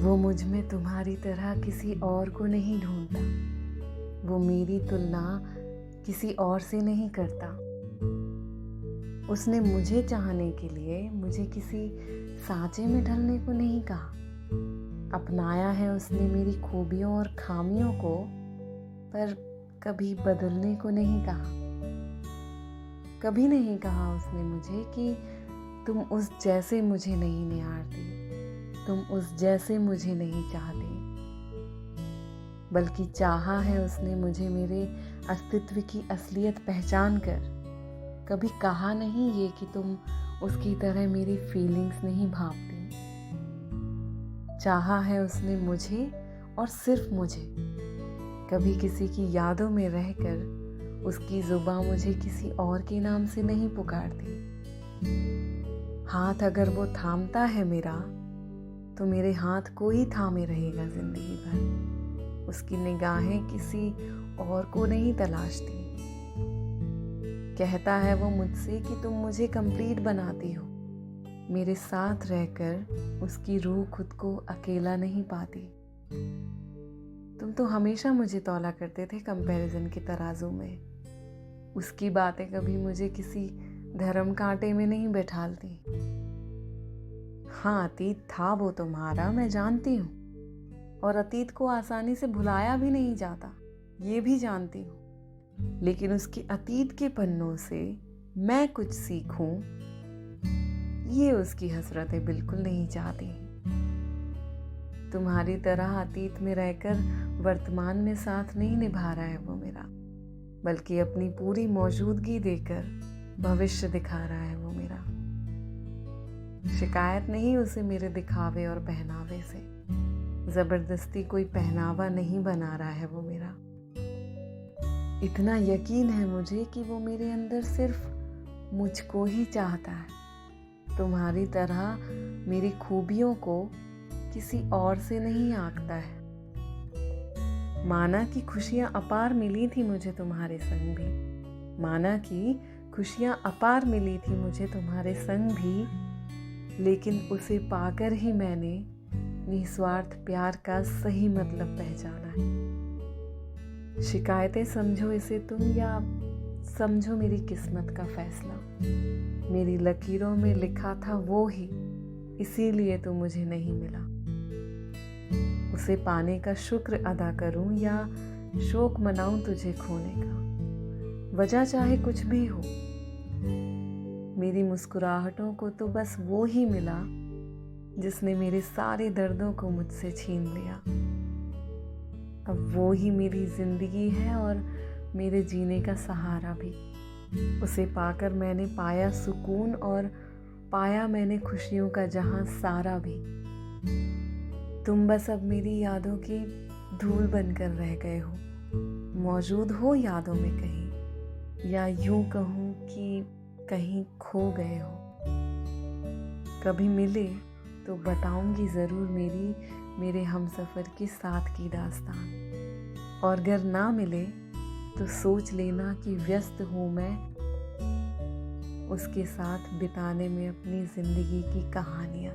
वो मुझ में तुम्हारी तरह किसी और को नहीं ढूंढता, वो मेरी तुलना किसी और से नहीं करता। उसने मुझे चाहने के लिए मुझे किसी सांचे में ढलने को नहीं कहा। अपनाया है उसने मेरी खूबियों और खामियों को, पर कभी बदलने को नहीं कहा। कभी नहीं कहा उसने मुझे कि तुम उस जैसे मुझे नहीं निहारती, तुम उस जैसे मुझे नहीं चाहते। बल्कि चाहा है उसने मुझे मेरे अस्तित्व की असलियत पहचान कर। कभी कहा नहीं ये कि तुम उसकी तरह मेरी फीलिंग्स नहीं भांपती। चाहा है उसने मुझे और सिर्फ मुझे। कभी किसी की यादों में रहकर उसकी जुबां मुझे किसी और के नाम से नहीं पुकारती। हाथ अगर वो थामता है मेरा, तो मेरे हाथ को ही थामे रहेगा जिंदगी भर। उसकी निगाहें किसी और को नहीं तलाशती। कहता है वो मुझसे कि तुम मुझे कंप्लीट बनाती हो। मेरे साथ रहकर उसकी रूह खुद को अकेला नहीं पाती। तुम तो हमेशा मुझे तौला करते थे कंपैरिजन के तराजू में। उसकी बातें कभी मुझे किसी धर्म कांटे में नहीं बैठालती। हाँ, अतीत था वो तुम्हारा, मैं जानती हूँ, और अतीत को आसानी से भुलाया भी नहीं जाता, ये भी जानती हूँ। लेकिन उसके अतीत के पन्नों से मैं कुछ सीखूं, ये उसकी हसरतें बिल्कुल नहीं चाहती। तुम्हारी तरह अतीत में रहकर वर्तमान में साथ नहीं निभा रहा है वो मेरा, बल्कि अपनी पूरी मौजूदगी देकर भविष्य दिखा रहा है वो मेरा। शिकायत नहीं उसे मेरे दिखावे और पहनावे से, जबरदस्ती कोई पहनावा नहीं बना रहा है वो मेरा। इतना यकीन है मुझे कि वो मेरे अंदर सिर्फ मुझको ही चाहता है। तुम्हारी तरह मेरी खूबियों को किसी और से नहीं आंकता है। माना कि खुशियां अपार मिली थी मुझे तुम्हारे संग भी, माना कि खुशियां अपार मिली थी मुझे तुम्हारे संग भी, लेकिन उसे पाकर ही मैंने निस्वार्थ प्यार का सही मतलब पहचाना है। शिकायतें समझो इसे तुम, या समझो मेरी किस्मत का फैसला। मेरी लकीरों में लिखा था वो ही, इसीलिए तो मुझे नहीं मिला। उसे पाने का शुक्र अदा करूं या शोक मनाऊं तुझे खोने का, वजह चाहे कुछ भी हो। मेरी मुस्कुराहटों को तो बस वो ही मिला जिसने मेरे सारे दर्दों को मुझसे छीन लिया। अब वो ही मेरी जिंदगी है और मेरे जीने का सहारा भी। उसे पाकर मैंने पाया सुकून और पाया मैंने खुशियों का जहां सारा भी। तुम बस अब मेरी यादों की धूल बनकर रह गए हो, मौजूद हो यादों में कहीं, या यूं कहूं कि कहीं खो गए हो। कभी मिले तो बताऊंगी जरूर मेरे हमसफर के साथ की दास्तान, और अगर ना मिले तो सोच लेना कि व्यस्त हूँ मैं उसके साथ बिताने में अपनी जिंदगी की कहानियाँ।